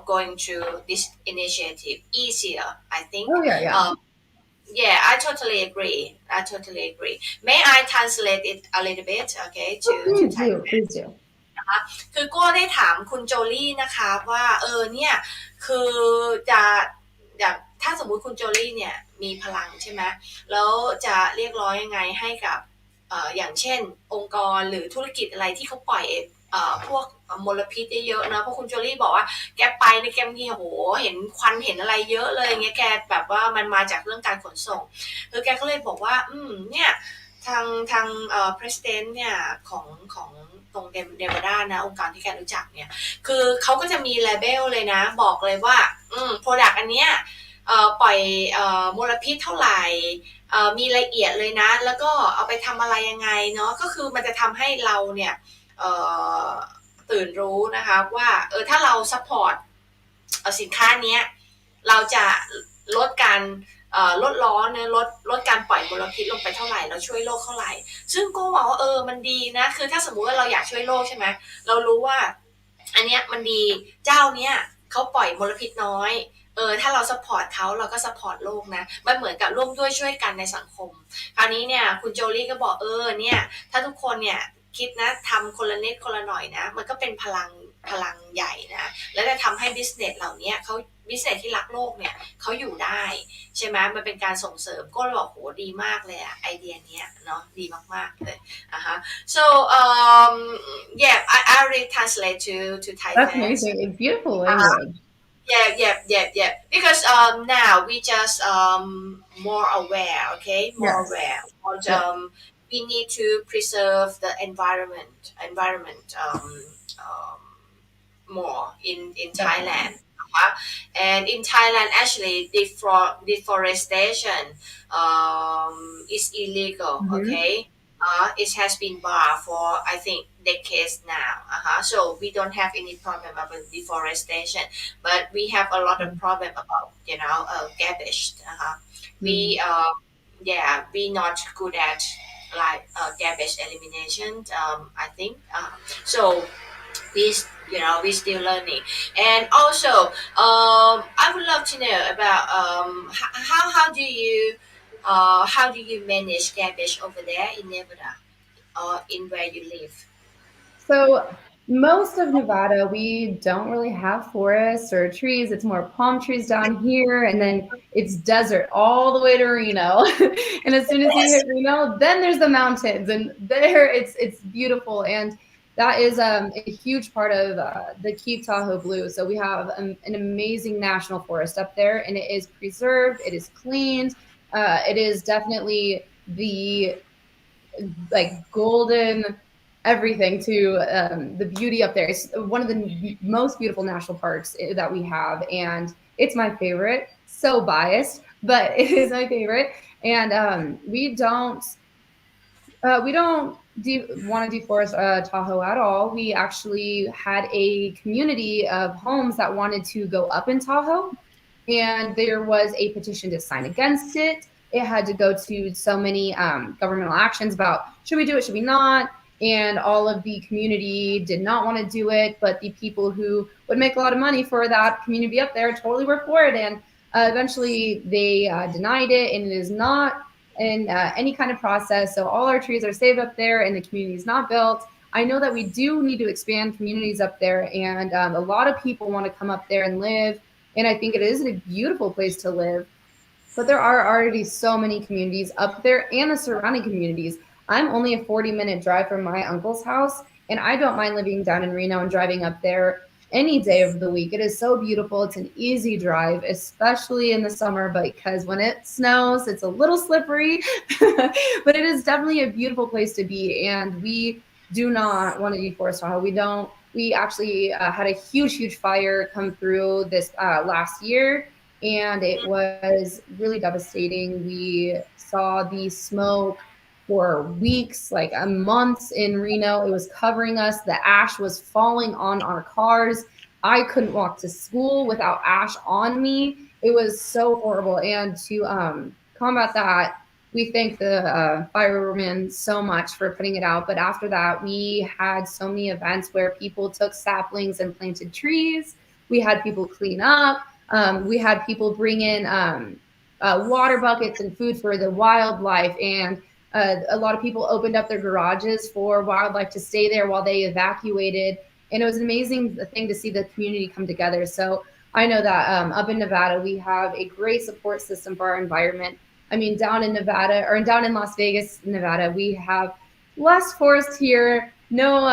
Speaker 1: going through this initiative easier. I think.
Speaker 2: Oh yeah. Yeah.
Speaker 1: Yeah, I totally agree. May I translate it a little bit, okay,
Speaker 2: Oh,
Speaker 1: to
Speaker 2: please
Speaker 1: Thai?
Speaker 2: do. Please do.
Speaker 1: คือก็ได้ถามคุณโจลี่นะคะว่าเนี่ยคือจะอยากถ้าสมมุติคุณโจลี่เนี่ยมีพลังใช่ไหมแล้วจะเรียกร้องยังไงให้กับอย่างเช่นองค์กรหรือธุรกิจอะไรที่เขาปล่อยพวกมลพิษเยอะๆนะเพราะคุณโจลี่บอกว่าแกไปในแกมีโหเห็นควันเห็นอะไรเยอะเลยเงี้ยแกแบบว่ามันมาจากเรื่องการขนส่งคือแกก็เลยบอกว่าเนี่ย ทางpresident เนี่ยของตรงเนวาดานะองค์การที่แกรู้จักเนี่ยคือเขาก็จะมี label เลยนะบอกเลยว่าproduct อันเนี้ย ปล่อยมลพิษเท่าไหร่มีรายละเอียดเลยนะแล้วก็เอาไปทำอะไรยังไงเนาะก็คือมันจะทำให้เราเนี่ยเอ่อตื่นรู้นะคะว่าถ้าเราซัพพอร์ตสินค้าเนี้ยเราจะลดการลดล้อเนอะลดการปล่อยมลพิษลงไปเท่าไหร่เราช่วยโลกเท่าไหร่ซึ่งก็บอกว่ามันดีนะคือถ้าสมมุติว่าเราอยากช่วยโลกใช่ไหมเรารู้ว่าอันเนี้ยมันดีเจ้าเนี้ยเขาปล่อยมลพิษน้อยถ้าเราซัพพอร์ตเขาเราก็ซัพพอร์ตโลกนะมันเหมือนกับร่วมด้วยช่วยกันในสังคมคราวนี้เนี่ยคุณโจลี่ก็บอกเนี่ยถ้าทุกคนเนี่ยคิดนะทำคนละนิดคนละหน่อยนะมันก็เป็นพลังใหญ่นะแล้วจะทำให้บิสเนสเหล่านี้เขาบิสเนสที่รักโลกเนี่ยเขาอยู่ได้ใช่ไหมมันเป็นการส่งเสริมก็เลยบอกโหดีมากเลยอะไอเดียเนี้ยเนาะดีมากๆเลยso yeah I already translate to Thai
Speaker 2: That's
Speaker 1: fans
Speaker 2: amazing. It's beautiful
Speaker 1: uh-huh.
Speaker 2: language.
Speaker 1: Yeah. Because now we just more aware, okay, more
Speaker 2: Yes.
Speaker 1: aware. But,
Speaker 2: Yes.
Speaker 1: we need to preserve the environment more in
Speaker 2: Definitely.
Speaker 1: Thailand. And in Thailand, actually, deforestation is illegal.
Speaker 2: Hmm.
Speaker 1: Okay, it has been barred for I think decades now. So we don't have any problem about deforestation, but we have a lot of problem about garbage.
Speaker 2: Mm.
Speaker 1: We yeah we not good at like garbage elimination. I think so we we still learning and also I would love to know about how do you manage garbage over there in Nevada or in where you live.
Speaker 2: So most of Nevada, we don't really have forests or trees. It's more palm trees down here, and then it's desert all the way to Reno. And as soon as you
Speaker 1: Yes.
Speaker 2: hit Reno, then there's the mountains, and there it's beautiful. And that is a huge part of the Keep Tahoe Blue. So we have an amazing national forest up there, and it is preserved. It is cleaned. It is definitely the like golden everything to the beauty up there. It's one of the most beautiful national parks that we have, and it's my favorite. So biased, but it is my favorite. And we don't want to deforest Tahoe at all. We actually had a community of homes that wanted to go up in Tahoe, and there was a petition to sign against it. It had to go to so many governmental actions about should we do it, should we not, and all of the community did not want to do it, but the people who would make a lot of money for that community up there totally were for it, and eventually they denied it, and it is not in any kind of process. So all our trees are saved up there, and the community is not built. I know that we do need to expand communities up there, and a lot of people want to come up there and live, and I think it is a beautiful place to live. But there are already so many communities up there and the surrounding communities. I'm only a 40-minute drive from my uncle's house, and I don't mind living down in Reno and driving up there any day of the week. It is so beautiful. It's an easy drive, especially in the summer, because when it snows, it's a little slippery. But it is definitely a beautiful place to be, and we do not want to deforest Tahoe. We don't. We actually had a huge fire come through this last year, and it was really devastating. We saw the smoke for weeks, like months in Reno. It was covering us. The ash was falling on our cars. I couldn't walk to school without ash on me. It was so horrible. And to combat that, we thank the firemen so much for putting it out. But after that, we had so many events where people took saplings and planted trees. We had people clean up. We had people bring in water buckets and food for the wildlife, and a lot of people opened up their garages for wildlife to stay there while they evacuated. And it was an amazing thing to see the community come together. So I know that up in Nevada, we have a great support system for our environment. I mean, down in Nevada or down in Las Vegas, Nevada, we have less forest here. No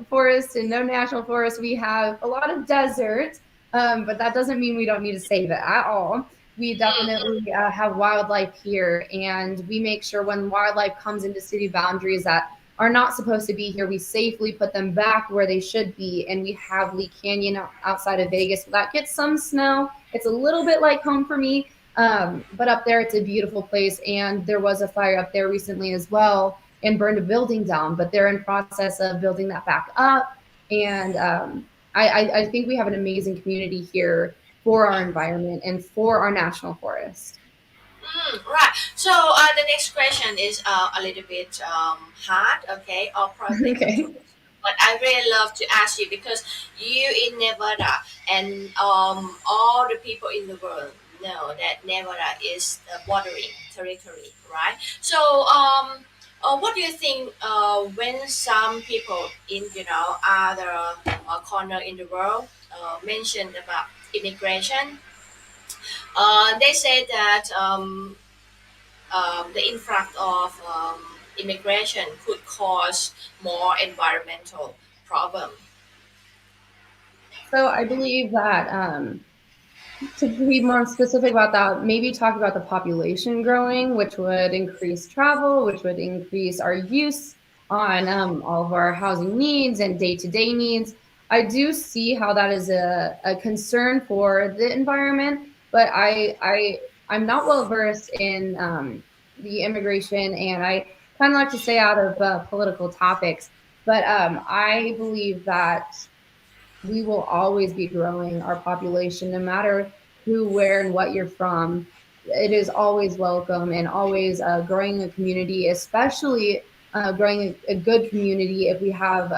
Speaker 2: forest and no national forest. We have a lot of desert, but that doesn't mean we don't need to save it at all. We definitely have wildlife here, and we make sure when wildlife comes into city boundaries that are not supposed to be here, we safely put them back where they should be. And we have Lee Canyon outside of Vegas that gets some snow. It's a little bit like home for me, but up there it's a beautiful place. And there was a fire up there recently as well and burned a building down, but they're in process of building that back up. And I think we have an amazing community here for our environment and for our national forest.
Speaker 1: Right. So the next question is a little bit hard, okay, or probably
Speaker 2: Okay.
Speaker 1: controversial. But I really love to ask you because you in Nevada and all the people in the world know that Nevada is the bordering territory, right? So what do you think when some people in other corner in the world mentioned about immigration? They say that the influx of immigration could cause more environmental problem.
Speaker 2: So I believe that to be more specific about that, maybe talk about the population growing, which would increase travel, which would increase our use on all of our housing needs and day-to-day needs. I do see how that is a concern for the environment, but I'm not well versed in the immigration, and I kind of like to stay out of political topics. But I believe that we will always be growing our population no matter who, where, and what you're from. It is always welcome and always growing a community, especially growing a good community if we have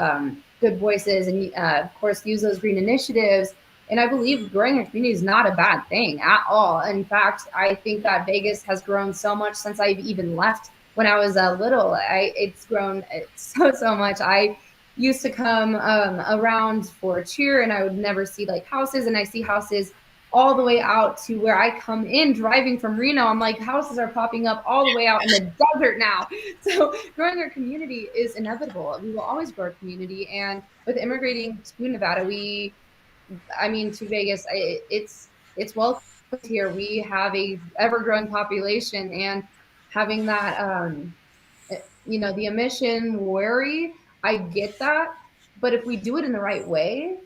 Speaker 2: good voices and, of course, use those green initiatives. And I believe growing a community is not a bad thing at all. In fact, I think that Vegas has grown so much since I've even left when I was little. It's grown so much. I used to come around for cheer, and I would never see like houses, and I see houses all the way out to where I come in driving from Reno. I'm like, houses are popping up all the way out in the desert now. So growing our community is inevitable. We will always grow our community. And with immigrating to Nevada, I mean, to Vegas, it's welcome here. We have a ever growing population, and having that the emission worry, I get that. But if we do it in the right way,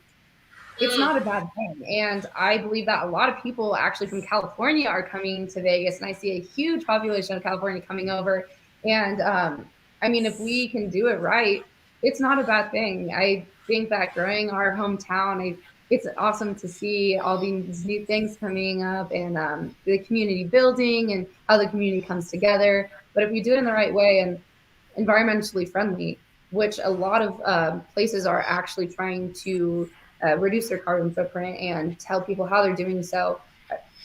Speaker 2: it's
Speaker 1: Mm,
Speaker 2: not a bad thing. And I believe that a lot of people actually from California are coming to Vegas, and I see a huge population of California coming over. And I mean, if we can do it right, it's not a bad thing. I think that growing our hometown, it's awesome to see all these new things coming up, and the community building and how the community comes together. But if we do it in the right way and environmentally friendly, which a lot of places are actually trying to reduce their carbon footprint and tell people how they're doing so.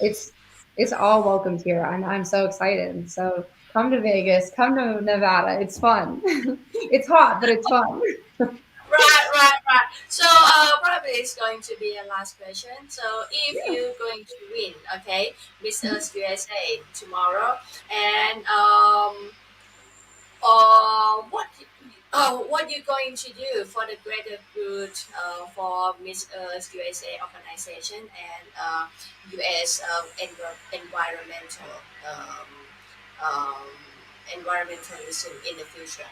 Speaker 2: It's it's all welcomed here, and I'm so excited. So come to Vegas, come to Nevada. It's fun. It's hot, but it's fun.
Speaker 1: right. So probably it's going to be a last question. So if
Speaker 2: Yeah.
Speaker 1: you're going to win, okay, Miss Earth USA tomorrow, and what you going to do for the greater good for Miss Earth USA organization and U.S. Environmental um, um, environmentalism in the future.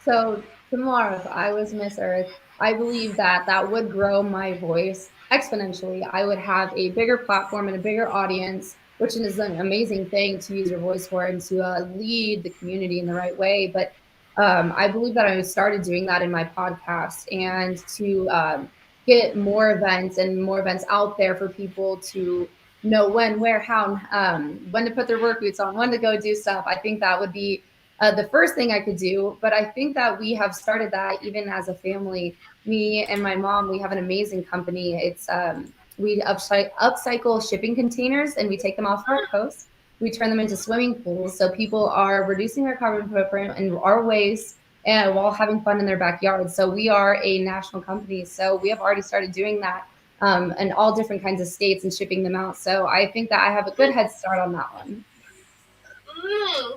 Speaker 2: So tomorrow, if I was Miss Earth, I believe that that would grow my voice exponentially. I would have a bigger platform and a bigger audience, which is an amazing thing to use your voice for and to lead the community in the right way. But I believe that I started doing that in my podcast, and to get more events out there for people to know when, where, how, when to put their work boots on, when to go do stuff. I think that would be the first thing I could do. But I think that we have started that even as a family. Me and my mom, we have an amazing company. It's we upcycle shipping containers, and we take them off our coast. We turn them into swimming pools, so people are reducing their carbon footprint and our waste, and while having fun in their backyard. So we are a national company. So we have already started doing that in all different kinds of states and shipping them out. So I think that I have a good head start on that one.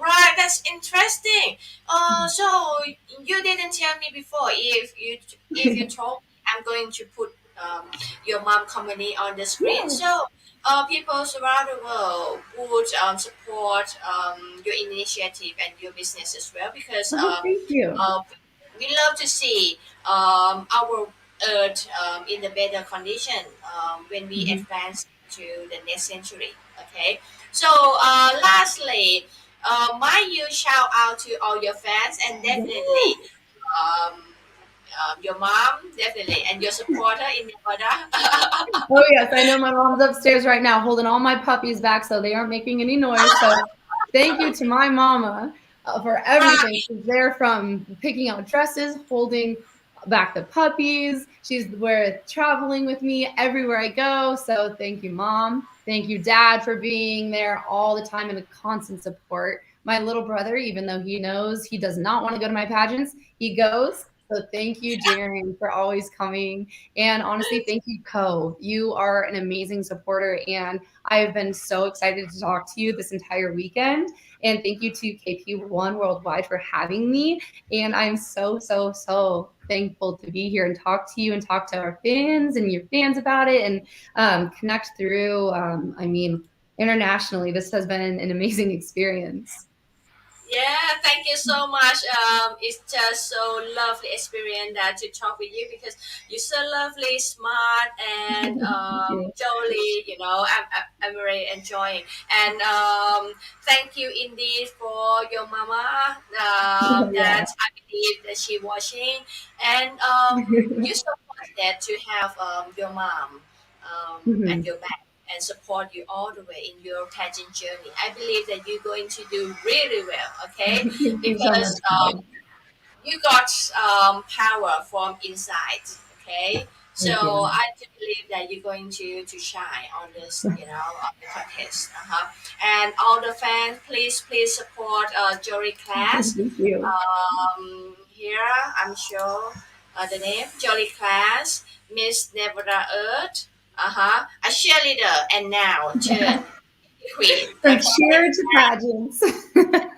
Speaker 1: Right, that's interesting. So you didn't tell me before if you told me I'm going to put your mom company on the screen.
Speaker 2: Yeah.
Speaker 1: So people around the world would support your initiative and your business as well because
Speaker 2: Oh, thank you.
Speaker 1: uh, we love to see our earth in the better condition when we
Speaker 2: Mhm.
Speaker 1: advance to the next century. Okay, so lastly, might you shout out to all your fans and definitely
Speaker 2: Yes.
Speaker 1: um, your mom definitely and your supporter in Nevada.
Speaker 2: Oh yes, I know my mom's upstairs right now holding all my puppies back so they aren't making any noise. So thank you to my mama for everything.
Speaker 1: Right.
Speaker 2: She's there from picking out dresses, holding back the puppies. She's where traveling with me everywhere I go. So thank you, mom. Thank you, dad, for being there all the time and a constant support. My little brother, even though he knows he does not want to go to my pageants, he goes. So thank you, Jaren, for always coming. And honestly, thank you, Co. You are an amazing supporter, and I have been so excited to talk to you this entire weekend. And thank you to KP1 Worldwide for having me. And I'm so, so, so thankful to be here and talk to you and talk to our fans and your fans about it and connect through. Internationally, this has been an amazing experience.
Speaker 1: Yeah, thank you so much. It's just so lovely experience that to talk with you because you're so lovely, smart, and
Speaker 2: Thank you.
Speaker 1: jolly. I'm very enjoying. And thank you indeed for your mama.
Speaker 2: Yeah.
Speaker 1: That I believe that she watching, and you're so fortunate to have your mom at
Speaker 2: Mhm.
Speaker 1: your back and support you all the way in your pageant journey. I believe that you're going to do really well, okay?
Speaker 2: Thank you so much,
Speaker 1: Because
Speaker 2: Co.
Speaker 1: you got power from inside, okay? So
Speaker 2: Thank you.
Speaker 1: I do believe that you're going to shine on this, on the contest. And all the fans, please support Jory Class.
Speaker 2: Thank you.
Speaker 1: Here, I'm sure the name Jory Class, Miss Nevada Earth, a cheerleader, and now turn queen.
Speaker 2: From
Speaker 1: Okay,
Speaker 2: cheer to pageants.
Speaker 1: and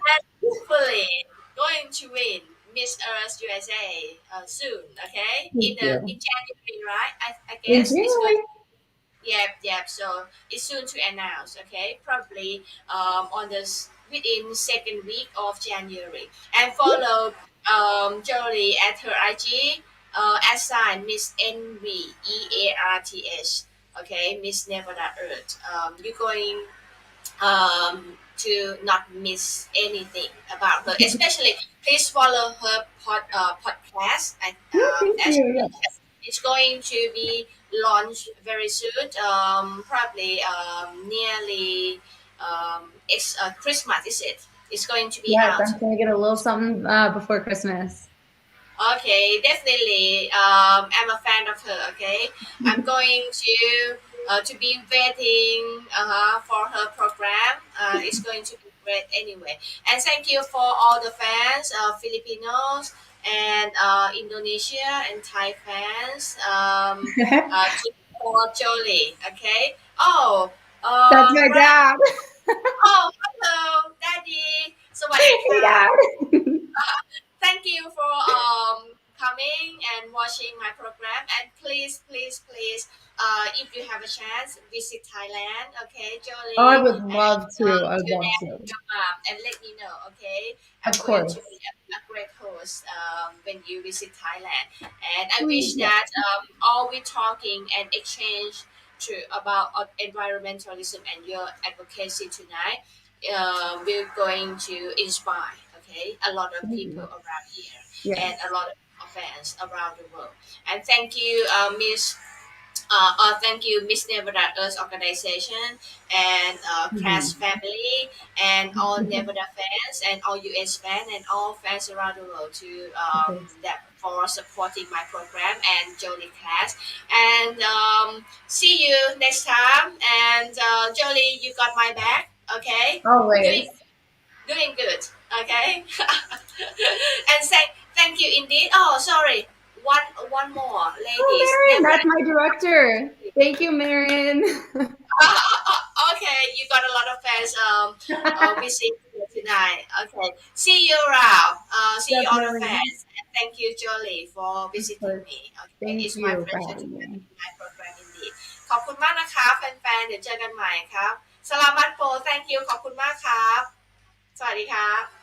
Speaker 1: hopefully going to win Miss Earth USA soon. Okay,
Speaker 2: Thank
Speaker 1: in
Speaker 2: you.
Speaker 1: January, right? I
Speaker 2: In
Speaker 1: guess it's going.
Speaker 2: January.
Speaker 1: Yep. So it's soon to announce. Okay, probably within second week of January, and follow Jolie at her IG. Assign Miss NVEARTH. Okay, Miss Nevada Earth. You're going to not miss anything about her. Especially, please follow her podcast.
Speaker 2: Thank
Speaker 1: As
Speaker 2: you. Yes.
Speaker 1: it's going to be launched very soon. Probably nearly it's Christmas. Is it? It's going to be
Speaker 2: Yes,
Speaker 1: out.
Speaker 2: I'm gonna get a little something before Christmas.
Speaker 1: Okay, definitely. I'm a fan of her. Okay, I'm going to be vetting for her program. It's going to be great anyway. And thank you for all the fans, Filipinos and Indonesia and Thai fans. To support Jolie. Okay. Oh.
Speaker 2: That's my
Speaker 1: Right.
Speaker 2: dad.
Speaker 1: Oh, hello, Daddy.
Speaker 2: Hey,
Speaker 1: Sawadika.
Speaker 2: Dad.
Speaker 1: Thank you for coming and watching my program. And please, if you have a chance, visit Thailand, okay,
Speaker 2: Oh, I
Speaker 1: Jolie,
Speaker 2: would
Speaker 1: and
Speaker 2: love to. I would
Speaker 1: tune
Speaker 2: love
Speaker 1: in
Speaker 2: to.
Speaker 1: with your mom and let me know, okay? I'm
Speaker 2: Of
Speaker 1: going to be
Speaker 2: course.
Speaker 1: a great host when you visit Thailand. And I
Speaker 2: Please,
Speaker 1: wish
Speaker 2: yeah.
Speaker 1: that all we talking and exchange about environmentalism and your advocacy tonight we're going to inspire, okay, a lot of
Speaker 2: Thank
Speaker 1: people
Speaker 2: you.
Speaker 1: around here and a
Speaker 2: Yes.
Speaker 1: lot of fans around the world. And thank you, thank you, Miss Nevada Earth Organization and Crash
Speaker 2: Mhm.
Speaker 1: family and all Nevada fans and all US fans and all fans around the world to
Speaker 2: Of course.
Speaker 1: that for supporting my program and Jolie Class. And see you next time. And Jolie, you got my back, okay? Doing
Speaker 2: Always.
Speaker 1: doing good, okay? And thank you indeed. Oh, sorry. One more,
Speaker 2: Oh,
Speaker 1: ladies.
Speaker 2: Marion,
Speaker 1: Never.
Speaker 2: that's my director. Thank you, Marion.
Speaker 1: Okay, you got a lot of fans visiting here tonight. Okay, see you around. See you all the
Speaker 2: Definitely.
Speaker 1: fans. And thank you, Jolie, for
Speaker 2: Of
Speaker 1: visiting
Speaker 2: course.
Speaker 1: me. Okay,
Speaker 2: Thank
Speaker 1: it's my
Speaker 2: you for
Speaker 1: pleasure to
Speaker 2: having
Speaker 1: have you
Speaker 2: me.
Speaker 1: in my program indeed. ขอบคุณมากนะคะแฟนๆเดี๋ยวเจอกันใหม่ครับสลามัตโป thank you ขอบคุณมากครับสวัสดีครับ